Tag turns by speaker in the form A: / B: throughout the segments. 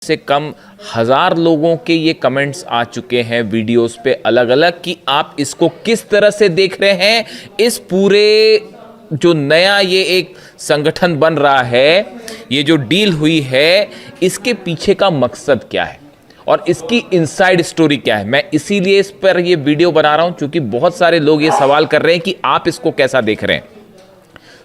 A: से कम 1000 लोगों के ये कमेंट्स आ चुके हैं वीडियोस पे अलग अलग कि आप इसको किस तरह से देख रहे हैं। इस पूरे जो नया ये एक संगठन बन रहा है, ये जो डील हुई है, इसके पीछे का मकसद क्या है और इसकी इनसाइड स्टोरी क्या है। मैं इसीलिए इस पर ये वीडियो बना रहा हूं क्योंकि बहुत सारे लोग ये सवाल कर रहे हैं कि आप इसको कैसा देख रहे हैं।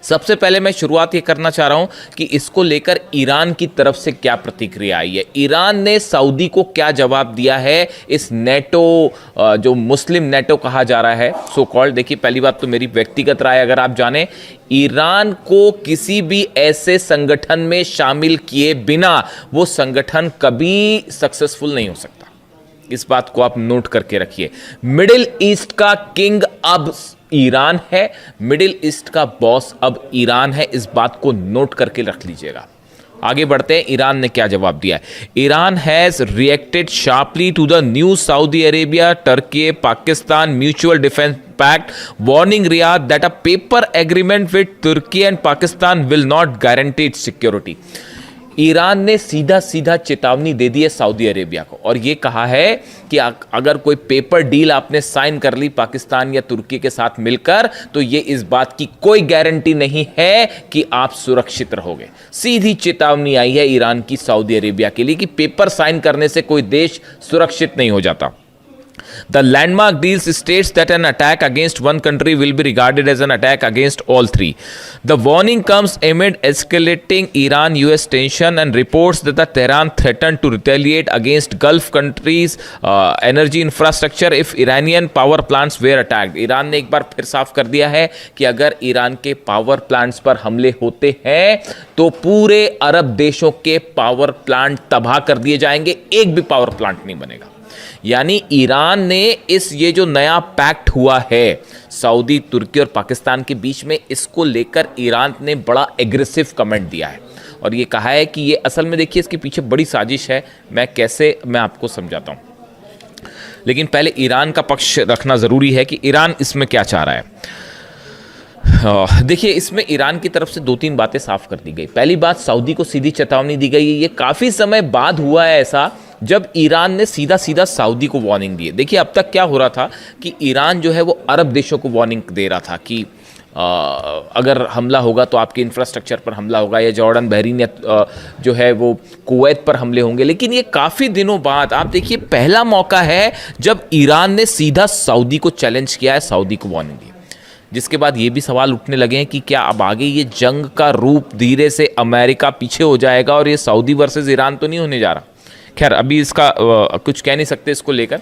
A: सबसे पहले मैं शुरुआत ये करना चाह रहा हूं कि इसको लेकर ईरान की तरफ से क्या प्रतिक्रिया आई है। ईरान ने सऊदी को क्या जवाब दिया है इस नेटो, जो मुस्लिम नेटो कहा जा रहा है सो कॉल्ड। देखिए, पहली बात तो मेरी व्यक्तिगत राय अगर आप जाने, ईरान को किसी भी ऐसे संगठन में शामिल किए बिना वो संगठन कभी सक्सेसफुल नहीं हो सकता। इस बात को आप नोट करके रखिए। मिडिल ईस्ट का किंग अब ईरान है, मिडिल ईस्ट का बॉस अब ईरान है, इस बात को नोट करके रख लीजिएगा। आगे बढ़ते हैं, ईरान ने क्या जवाब दिया है। Iran has reacted sharply to the new Saudi Arabia Turkey Pakistan mutual defence pact, warning Riyadh that a paper agreement with Turkey and Pakistan will not guarantee its security. Iran ने सीधा सीधा चेतावनी दे दी है सऊदी अरेबिया को और यह कहा है कि अगर कोई पेपर डील आपने साइन कर ली पाकिस्तान या तुर्की के साथ मिलकर, तो यह इस बात की कोई गारंटी नहीं है कि आप सुरक्षित रहोगे। सीधी चेतावनी आई है ईरान की सऊदी अरेबिया के लिए कि पेपर साइन करने से कोई देश सुरक्षित नहीं हो जाता। The landmark deals states that an attack against one country will be regarded as an attack against all three. The warning comes amid escalating Iran-US tension and reports that the Tehran threatened to retaliate against Gulf countries' energy infrastructure if Iranian power plants were attacked. Iran ने एक बार फिर साफ कर दिया है कि अगर Iran के पावर प्लांट्स पर हमले होते हैं तो पूरे अरब देशों के पावर प्लांट तबाह कर दिए जाएंगे, एक भी पावर प्लांट नहीं बनेगा। यानी ईरान ने ये जो नया पैक्ट हुआ है सऊदी, तुर्की और पाकिस्तान के बीच में, इसको लेकर ईरान ने बड़ा एग्रेसिव कमेंट दिया है और ये कहा है कि ये असल में, देखिए, इसके पीछे बड़ी साजिश है। मैं आपको समझाता हूं, लेकिन पहले ईरान का पक्ष रखना ज़रूरी है कि ईरान इसमें क्या चाह रहा है। देखिए, इसमें ईरान की तरफ से 2-3 बातें साफ कर दी गई। पहली बात, सऊदी को सीधी चेतावनी दी गई है। ये काफ़ी समय बाद हुआ है ऐसा जब ईरान ने सीधा सीधा सऊदी को वार्निंग दी है। देखिए, अब तक क्या हो रहा था कि ईरान जो है वो अरब देशों को वार्निंग दे रहा था कि अगर हमला होगा तो आपके इंफ्रास्ट्रक्चर पर हमला होगा, या जॉर्डन, बहरीन या जो है वो कुवैत पर हमले होंगे। लेकिन ये काफ़ी दिनों बाद, आप देखिए, पहला मौका है जब ईरान ने सीधा सऊदी को चैलेंज किया है, सऊदी को वार्निंग दी। जिसके बाद ये भी सवाल उठने लगे हैं कि क्या अब आगे ये जंग का रूप धीरे से अमेरिका पीछे हो जाएगा और ये सऊदी वर्सेस ईरान तो नहीं होने जा रहा। खैर, अभी इसका कुछ कह नहीं सकते इसको लेकर,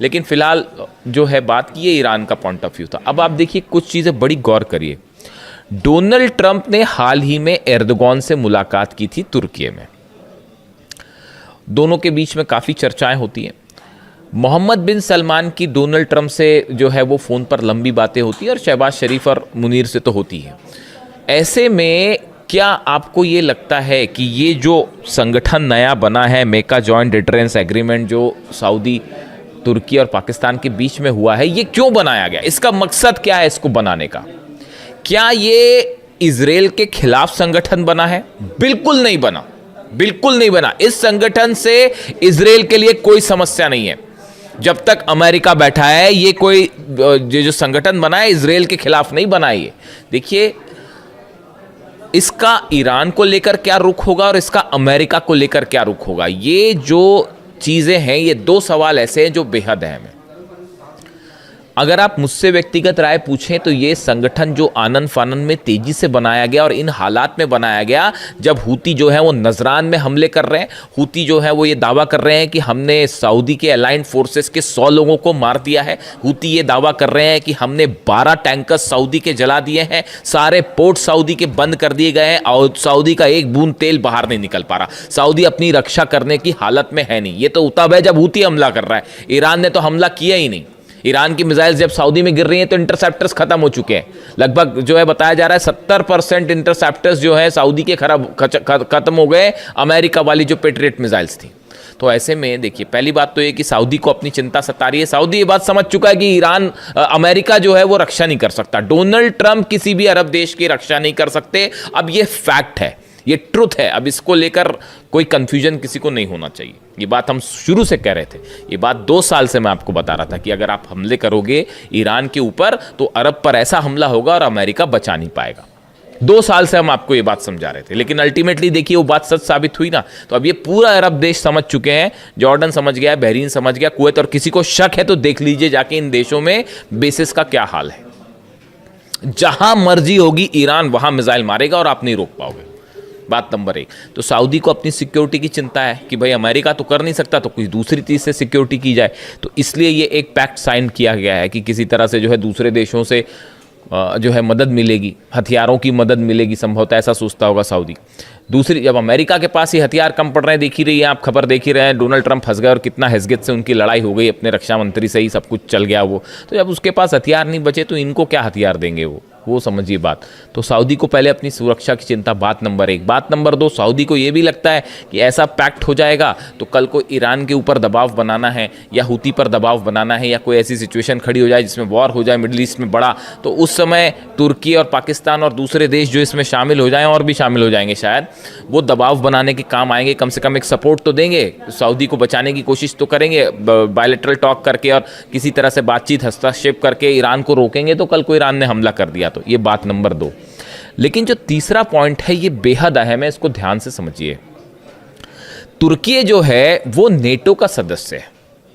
A: लेकिन फिलहाल जो है बात की, ये ईरान का पॉइंट ऑफ व्यू था। अब आप देखिए, कुछ चीज़ें बड़ी गौर करिए। डोनाल्ड ट्रंप ने हाल ही में एर्दोगन से मुलाकात की थी तुर्की में। दोनों के बीच में काफ़ी चर्चाएं होती हैं। मोहम्मद बिन सलमान की डोनाल्ड ट्रंप से जो है वो फ़ोन पर लंबी बातें होती हैं और शहबाज शरीफ और मुनीर से तो होती है। ऐसे में क्या आपको ये लगता है कि ये जो संगठन नया बना है, मेका जॉइंट डिटरेंस एग्रीमेंट, जो सऊदी, तुर्की और पाकिस्तान के बीच में हुआ है, ये क्यों बनाया गया? इसका मकसद क्या है इसको बनाने का? क्या ये इजराइल के खिलाफ संगठन बना है? बिल्कुल नहीं बना, बिल्कुल नहीं बना। इस संगठन से इजराइल के लिए कोई समस्या नहीं है। जब तक अमेरिका बैठा है, ये कोई जो संगठन बना है इजराइल के खिलाफ नहीं बना है। ये देखिए, इसका ईरान को लेकर क्या रुख होगा और इसका अमेरिका को लेकर क्या रुख होगा। ये जो चीज़ें हैं, ये 2 सवाल ऐसे हैं जो बेहद अहम हैं। अगर आप मुझसे व्यक्तिगत राय पूछें तो ये संगठन जो आनन फानन में तेजी से बनाया गया और इन हालात में बनाया गया जब हूती जो है वो नजरान में हमले कर रहे हैं। हूती जो है वो ये दावा कर रहे हैं कि हमने सऊदी के अलाइंड फोर्सेस के 100 लोगों को मार दिया है। हूती ये दावा कर रहे हैं कि हमने 12 टैंकर सऊदी के जला दिए हैं, सारे पोर्ट सऊदी के बंद कर दिए गए हैं और सऊदी का एक बूंद तेल बाहर नहीं निकल पा रहा। सऊदी अपनी रक्षा करने की हालत में है नहीं। ये तो तब है जब हूती हमला कर रहा है। ईरान ने तो हमला किया ही नहीं। ईरान की मिसाइल जब सऊदी में गिर रही हैं तो इंटरसेप्टर्स खत्म हो चुके हैं। लगभग जो है बताया जा रहा है 70% इंटरसेप्टर्स जो है सऊदी के खत्म हो गए, अमेरिका वाली जो पेट्रियट मिसाइल्स थी। तो ऐसे में देखिए, पहली बात तो ये कि सऊदी को अपनी चिंता सता रही है। सऊदी ये बात समझ चुका है कि अमेरिका जो है वो रक्षा नहीं कर सकता। डोनाल्ड ट्रंप किसी भी अरब देश की रक्षा नहीं कर सकते। अब ये फैक्ट है, ये ट्रुथ है। अब इसको लेकर कोई कंफ्यूजन किसी को नहीं होना चाहिए। ये बात हम शुरू से कह रहे थे, ये बात 2 साल से मैं आपको बता रहा था कि अगर आप हमले करोगे ईरान के ऊपर तो अरब पर ऐसा हमला होगा और अमेरिका बचा नहीं पाएगा। 2 साल से हम आपको ये बात समझा रहे थे, लेकिन अल्टीमेटली देखिए वो बात सच साबित हुई ना। तो अब ये पूरा अरब देश समझ चुके हैं, जॉर्डन समझ गया, बहरीन समझ गया, कुवैत, और किसी को शक है तो देख लीजिए जाके इन देशों में बेसिस का क्या हाल है। जहां मर्जी होगी ईरान वहां मिसाइल मारेगा और आप नहीं रोक पाओगे। बात नंबर 1। तो सऊदी को अपनी सिक्योरिटी की चिंता है कि भाई अमेरिका तो कर नहीं सकता तो कोई दूसरी चीज़ से सिक्योरिटी की जाए, तो इसलिए ये एक पैक्ट साइन किया गया है कि किसी तरह से जो है दूसरे देशों से जो है मदद मिलेगी, हथियारों की मदद मिलेगी, संभवतः ऐसा सोचता होगा सऊदी। दूसरी, जब अमेरिका के पास ही हथियार कम पड़ रहे हैं, देख ही रही है आप, खबर देख ही रहे हैं, डोनाल्ड ट्रंप फंस गए और कितना हैसियत से उनकी लड़ाई हो गई, अपने रक्षा मंत्री से ही सब कुछ चल गया वो। तो जब उसके पास हथियार नहीं बचे तो इनको क्या हथियार देंगे वो समझिए बात। तो सऊदी को पहले अपनी सुरक्षा की चिंता, बात नंबर 1। बात नंबर 2, सऊदी को ये भी लगता है कि ऐसा पैक्ट हो जाएगा तो कल को ईरान के ऊपर दबाव बनाना है या हुती पर दबाव बनाना है या कोई ऐसी सिचुएशन खड़ी हो जाए जिसमें वॉर हो जाए मिडिल ईस्ट में बड़ा, तो उस समय तुर्की और पाकिस्तान और दूसरे देश जो इसमें शामिल हो जाएं, और भी शामिल हो जाएंगे शायद, वो दबाव बनाने के काम आएंगे, कम से कम एक सपोर्ट तो देंगे, सऊदी को बचाने की कोशिश तो करेंगे, बायलैटरल टॉक करके और किसी तरह से बातचीत, हस्तक्षेप करके ईरान को रोकेंगे तो कल को ईरान ने हमला कर दिया। तो ये बात नंबर 2। लेकिन जो तीसरा पॉइंट है ये बेहद अहम है, इसको ध्यान से समझिए। तुर्की जो है वो नेटो का सदस्य है,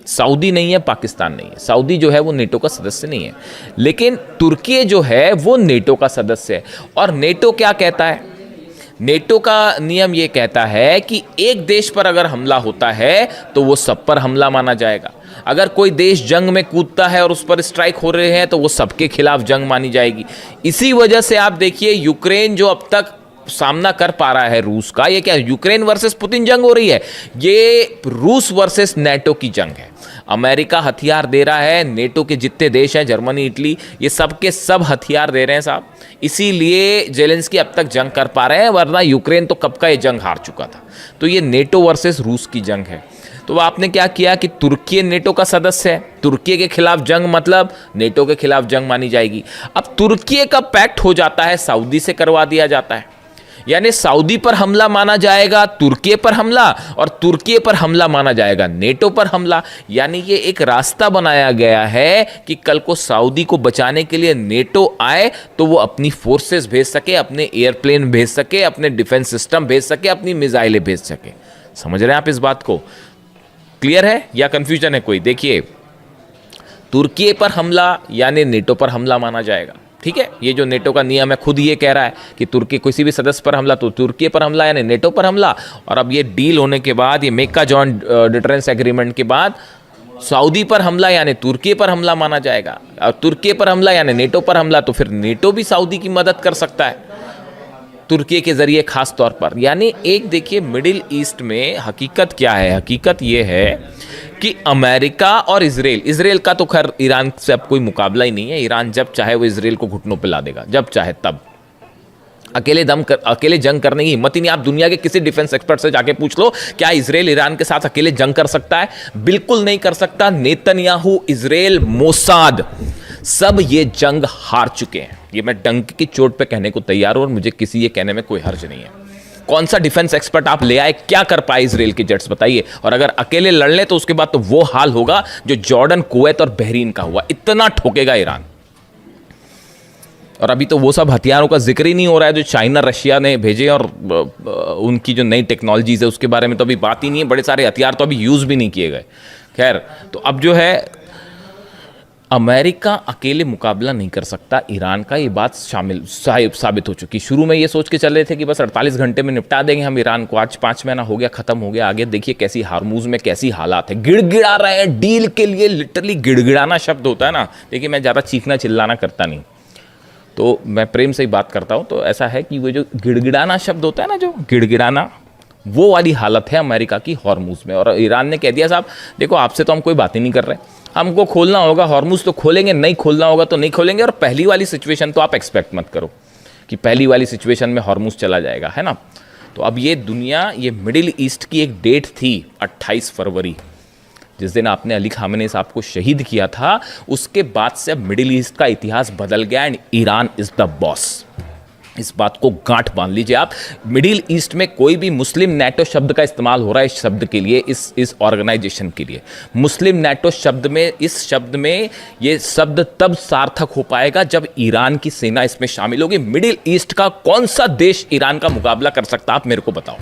A: सऊदी नहीं है, पाकिस्तान नहीं है। सऊदी जो है वो नेटो का सदस्य नहीं है, लेकिन तुर्की जो है वो नेटो का सदस्य है। और नेटो क्या कहता है? नेटो का नियम ये कहता है कि एक देश पर अगर हमला होता है तो वो सब पर हमला माना जाएगा। अगर कोई देश जंग में कूदता है और उस पर स्ट्राइक हो रहे हैं तो वो सबके खिलाफ जंग मानी जाएगी। इसी वजह से आप देखिए यूक्रेन जो अब तक सामना कर पा रहा है रूस का, ये क्या यूक्रेन वर्सेस पुतिन जंग हो रही है? ये रूस वर्सेस नेटो की जंग है। अमेरिका हथियार दे रहा है, नेटो के जितने देश हैं, जर्मनी, इटली, ये सब के सब हथियार दे रहे हैं साहब। इसीलिए जेलेंस्की अब तक जंग कर पा रहे हैं, वरना यूक्रेन तो कब का ये जंग हार चुका था। तो ये नेटो वर्सेस रूस की जंग है। तो आपने क्या किया कि तुर्की नेटो का सदस्य है, तुर्की के खिलाफ जंग मतलब नेटो के खिलाफ जंग मानी जाएगी। अब तुर्की का पैक्ट हो जाता है, सऊदी से करवा दिया जाता है, यानी सऊदी पर हमला माना जाएगा तुर्की पर हमला, और तुर्की पर हमला माना जाएगा नेटो पर हमला। यानी ये एक रास्ता बनाया गया है कि कल को सऊदी को बचाने के लिए नेटो आए तो वो अपनी फोर्सेस भेज सके, अपने एयरप्लेन भेज सके, अपने डिफेंस सिस्टम भेज सके, अपनी मिसाइलें भेज सके। समझ रहे हैं आप इस बात को? क्लियर है या कंफ्यूजन है कोई? देखिए, तुर्की पर हमला यानी नेटो पर हमला माना जाएगा, ठीक है। ये जो नेटो का नियम है खुद ये कह रहा है कि तुर्की किसी भी सदस्य पर हमला तो तुर्की पर हमला यानी नेटो पर हमला। और अब ये डील होने के बाद, ये मेका जॉइंट डिटरेंस एग्रीमेंट के बाद, सऊदी पर हमला यानी तुर्की पर हमला माना जाएगा, और तुर्की पर हमला यानी नेटो पर हमला, तो फिर नेटो भी सऊदी की मदद कर सकता है तुर्की के जरिए खास तौर पर। यानी एक देखिए मिडिल ईस्ट में हकीकत क्या है? हकीकत ये है कि अमेरिका और इजराइल का तो खैर ईरान से अब कोई मुकाबला ही नहीं है। ईरान जब चाहे वो इजराइल को घुटनों पे ला देगा, जब चाहे तब। अकेले जंग करने की हिम्मत ही नहीं। आप दुनिया के किसी डिफेंस एक्सपर्ट से जाके पूछ लो, क्या इजराइल ईरान के साथ अकेले जंग कर सकता है? बिल्कुल नहीं कर सकता। नेतन्याहू, इजराइल, मोसाद, सब ये जंग हार चुके हैं। ये मैं डंक की चोट पे कहने को तैयार हूं और मुझे किसी ये कहने में कोई हर्ज नहीं है। कौन सा डिफेंस एक्सपर्ट आप ले आए, क्या कर पाए इजराइल के जेट्स, बताइए। और अगर अकेले लड़ ले तो उसके बाद तो वो हाल होगा जो जॉर्डन, कुवैत और बहरीन का हुआ। इतना ठोकेगा ईरान। और अभी तो वो सब हथियारों का जिक्र ही नहीं हो रहा है जो चाइना, रशिया ने भेजे, और उनकी जो नई टेक्नोलॉजीज है उसके बारे में तो अभी बात ही नहीं है। बड़े सारे हथियार तो अभी यूज भी नहीं किए गए। खैर, तो अब जो है अमेरिका अकेले मुकाबला नहीं कर सकता ईरान का, ये बात साबित हो चुकी। शुरू में ये सोच के चल रहे थे कि बस 48 घंटे में निपटा देंगे हम ईरान को। आज 5 महीना हो गया, खत्म हो गया। आगे देखिए कैसी हार्मूज में कैसी हालात है। गिड़गिड़ा रहे हैं डील के लिए। लिटरली गिड़गिड़ाना शब्द होता है ना। देखिए, मैं ज़्यादा चीखना चिल्लाना करता नहीं, तो मैं प्रेम से ही बात करता हूँ। तो ऐसा है कि वो जो गिड़गिड़ाना शब्द होता है ना, जो गिड़गिड़ाना, वो वाली हालत है अमेरिका की हॉर्मूज में। और ईरान ने कह दिया, साहब देखो, आपसे तो हम कोई बात ही नहीं कर रहे, हमको खोलना होगा हॉर्मूज तो खोलेंगे, नहीं खोलना होगा तो नहीं खोलेंगे। और पहली वाली सिचुएशन तो आप एक्सपेक्ट मत करो कि पहली वाली सिचुएशन में हॉर्मूज चला जाएगा, है ना। तो अब ये दुनिया, ये मिडिल ईस्ट की एक डेट थी 28 फरवरी, जिस दिन आपने अली खामेनी साहब को शहीद किया था। उसके बाद से अब मिडिल ईस्ट का इतिहास बदल गया and Iran is the boss. इस बात को गांठ बांध लीजिए आप। मिडिल ईस्ट में कोई भी मुस्लिम नेटो शब्द का इस्तेमाल हो रहा है इस शब्द के लिए, इस ऑर्गेनाइजेशन के लिए। मुस्लिम नेटो शब्द में, इस शब्द में ये शब्द तब सार्थक हो पाएगा जब ईरान की सेना इसमें शामिल होगी। मिडिल ईस्ट का कौन सा देश ईरान का मुकाबला कर सकता है, आप मेरे को बताओ।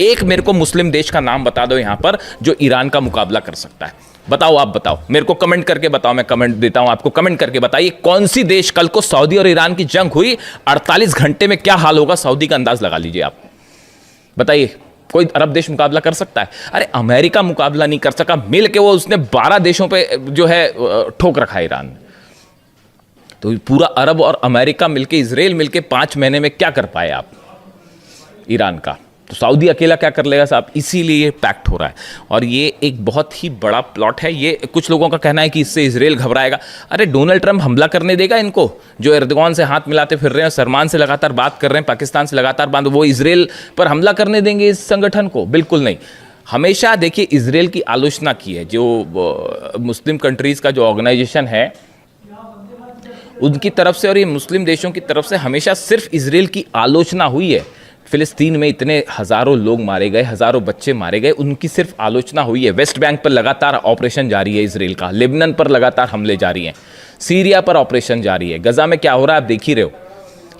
A: एक मेरे को मुस्लिम देश का नाम बता दो यहां पर जो ईरान का मुकाबला कर सकता है। बताओ, आप बताओ मेरे को, कमेंट करके बताओ। मैं कमेंट देता हूं आपको, कमेंट करके बताइए कौन सी देश, कल को सऊदी और ईरान की जंग हुई, 48 घंटे में क्या हाल होगा सऊदी का अंदाज लगा लीजिए आप। बताइए, कोई अरब देश मुकाबला कर सकता है? अरे अमेरिका मुकाबला नहीं कर सका, मिल के वो उसने 12 देशों पे जो है ठोक रखा है ईरान ने। तो पूरा अरब और अमेरिका मिलके, इजराइल मिलके 5 महीने में क्या कर पाए आप ईरान का? तो सऊदी अकेला क्या कर लेगा साहब? इसीलिए ये पैक्ट हो रहा है और ये एक बहुत ही बड़ा प्लॉट है। ये कुछ लोगों का कहना है कि इससे इजराइल घबराएगा। अरे डोनाल्ड ट्रंप हमला करने देगा इनको, जो एर्दोगान से हाथ मिलाते फिर रहे हैं, सलमान से लगातार बात कर रहे हैं, पाकिस्तान से लगातार बात, वो इजराइल पर हमला करने देंगे इस संगठन को? बिल्कुल नहीं। हमेशा देखिए इजराइल की आलोचना की है, जो मुस्लिम कंट्रीज का जो ऑर्गेनाइजेशन है उनकी तरफ से और ये मुस्लिम देशों की तरफ से हमेशा सिर्फ इजराइल की आलोचना हुई है। फिलिस्तीन में इतने हज़ारों लोग मारे गए, हज़ारों बच्चे मारे गए, उनकी सिर्फ आलोचना हुई है। वेस्ट बैंक पर लगातार ऑपरेशन जारी है इजराइल का, लेबनान पर लगातार हमले जारी हैं, सीरिया पर ऑपरेशन जारी है, गजा में क्या हो रहा है आप देख ही रहे हो।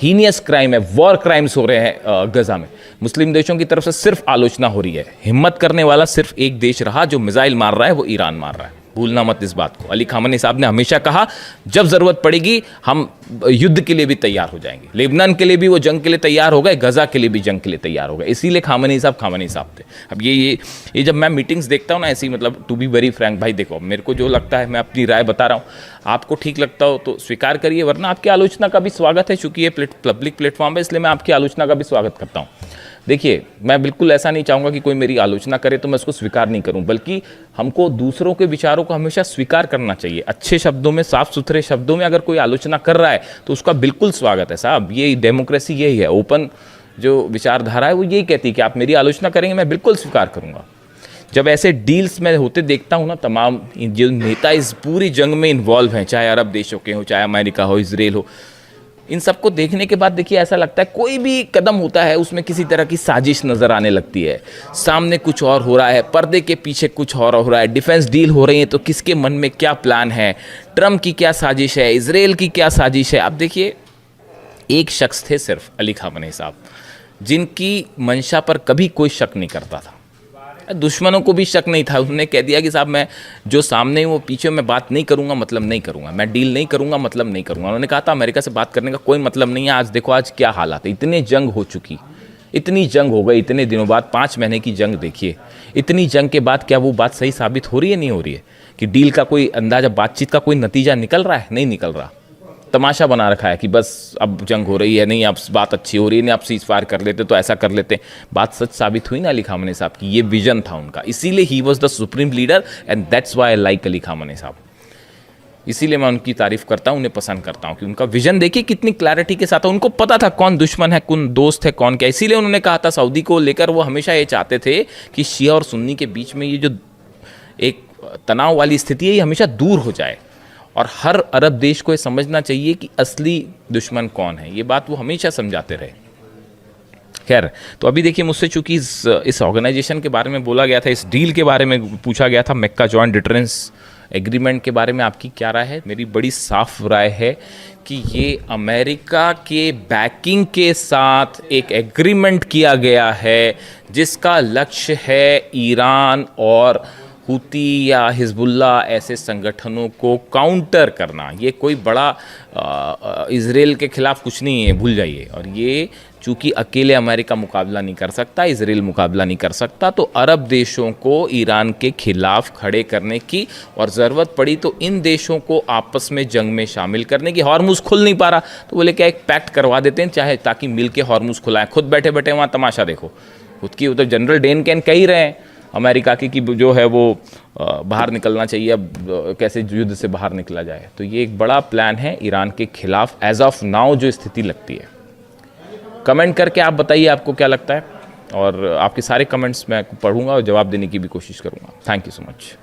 A: हीनियस क्राइम है, वॉर क्राइम्स हो रहे हैं गजा में। मुस्लिम देशों की तरफ से सिर्फ आलोचना हो रही है। हिम्मत करने वाला सिर्फ एक देश रहा जो मिसाइल मार रहा है, वो ईरान मार रहा है। भूलना मत इस बात को। अली खामनी साहब ने हमेशा कहा जब जरूरत पड़ेगी हम युद्ध के लिए भी तैयार हो जाएंगे। लेबनान के लिए भी वो जंग के लिए तैयार हो गए, गजा के लिए भी जंग के लिए तैयार हो गए। इसीलिए खामनी साहब थे। अब ये जब मैं मीटिंग्स देखता हूँ ना ऐसी, मतलब टू बी वेरी फ्रैंक भाई, देखो मेरे को जो लगता है मैं अपनी राय बता रहा हूँ, आपको ठीक लगता हो तो स्वीकार करिए, वरना आपकी आलोचना का भी स्वागत है। चूंकि ये पब्लिक प्लेटफॉर्म है इसलिए मैं आपकी आलोचना का भी स्वागत करता हूँ। देखिए मैं बिल्कुल ऐसा नहीं चाहूँगा कि कोई मेरी आलोचना करे तो मैं उसको स्वीकार नहीं करूँ, बल्कि हमको दूसरों के विचारों को हमेशा स्वीकार करना चाहिए। अच्छे शब्दों में, साफ सुथरे शब्दों में अगर कोई आलोचना कर रहा है तो उसका बिल्कुल स्वागत है साहब। ये डेमोक्रेसी यही है, ओपन जो विचारधारा है वो यही कहती है कि आप मेरी आलोचना करेंगे, मैं बिल्कुल स्वीकार करूँगा। जब ऐसे डील्स में होते देखता हूँ ना, तमाम जो नेता इस पूरी जंग में इन्वॉल्व हैं, चाहे अरब देशों के हो, चाहे अमेरिका हो, इजराइल हो, इन सबको देखने के बाद देखिए ऐसा लगता है कोई भी कदम होता है उसमें किसी तरह की साजिश नज़र आने लगती है। सामने कुछ और हो रहा है, पर्दे के पीछे कुछ और हो रहा है, डिफेंस डील हो रही है तो किसके मन में क्या प्लान है, ट्रम्प की क्या साजिश है, इजराइल की क्या साजिश है। आप देखिए एक शख्स थे सिर्फ, अली खामनी साहब, जिनकी मंशा पर कभी कोई शक नहीं करता था, दुश्मनों को भी शक नहीं था। उन्होंने कह दिया कि साहब मैं जो सामने वो पीछे मैं बात नहीं करूंगा मतलब नहीं करूंगा, मैं डील नहीं करूंगा मतलब नहीं करूंगा। उन्होंने कहा था अमेरिका से बात करने का कोई मतलब नहीं है। आज देखो आज क्या हालात है, इतने जंग हो चुकी, इतनी जंग हो गई इतने दिनों बाद, 5 महीने की जंग देखिए। इतनी जंग के बाद क्या वो बात सही साबित हो रही है? नहीं हो रही है कि डील का कोई अंदाजा, बातचीत का कोई नतीजा निकल रहा है? नहीं निकल रहा। तमाशा बना रखा है कि बस अब जंग हो रही है, नहीं अब बात अच्छी हो रही है, नहीं आप सीज फायर कर लेते तो ऐसा कर लेते। बात सच साबित हुई ना अली खामनी साहब की, ये विजन था उनका, इसीलिए he was the supreme leader and that's why I like Ali खामनी साहब। इसीलिए मैं उनकी तारीफ करता हूँ, उन्हें पसंद करता हूँ कि उनका विजन देखिए कितनी क्लैरिटी के साथ। उनको पता था कौन दुश्मन है, कौन दोस्त है, कौन क्या। इसीलिए उन्होंने कहा था सऊदी को लेकर, वो हमेशा ये चाहते थे कि शिया और सुन्नी के बीच में ये जो एक तनाव वाली स्थिति है ये हमेशा दूर हो जाए, और हर अरब देश को ये समझना चाहिए कि असली दुश्मन कौन है। ये बात वो हमेशा समझाते रहे। खैर, तो अभी देखिए मुझसे चूंकि इस ऑर्गेनाइजेशन के बारे में बोला गया था, इस डील के बारे में पूछा गया था, मक्का जॉइंट डिटरेंस एग्रीमेंट के बारे में आपकी क्या राय है? मेरी बड़ी साफ राय है कि ये अमेरिका के बैकिंग के साथ एक एग्रीमेंट किया गया है जिसका लक्ष्य है ईरान और हुती या हिजबुल्ला ऐसे संगठनों को काउंटर करना। ये कोई बड़ा इजराइल के खिलाफ कुछ नहीं है, भूल जाइए। और ये चूंकि अकेले अमेरिका मुकाबला नहीं कर सकता, इजराइल मुकाबला नहीं कर सकता, तो अरब देशों को ईरान के खिलाफ खड़े करने की, और ज़रूरत पड़ी तो इन देशों को आपस में जंग में शामिल करने की। हॉर्मुज खुल नहीं पा रहा तो बोले क्या एक पैक्ट करवा देते हैं, चाहे ताकि मिल के हॉर्मुज खुलाएं। खुद बैठे बैठे वहाँ तमाशा देखो, खुद की उधर जनरल डेन कैन कह ही रहे हैं अमेरिका की कि जो है वो बाहर निकलना चाहिए, अब कैसे युद्ध से बाहर निकला जाए। तो ये एक बड़ा प्लान है ईरान के खिलाफ एज ऑफ नाउ जो स्थिति लगती है। कमेंट करके आप बताइए आपको क्या लगता है, और आपके सारे कमेंट्स मैं पढ़ूंगा और जवाब देने की भी कोशिश करूंगा। Thank you so much.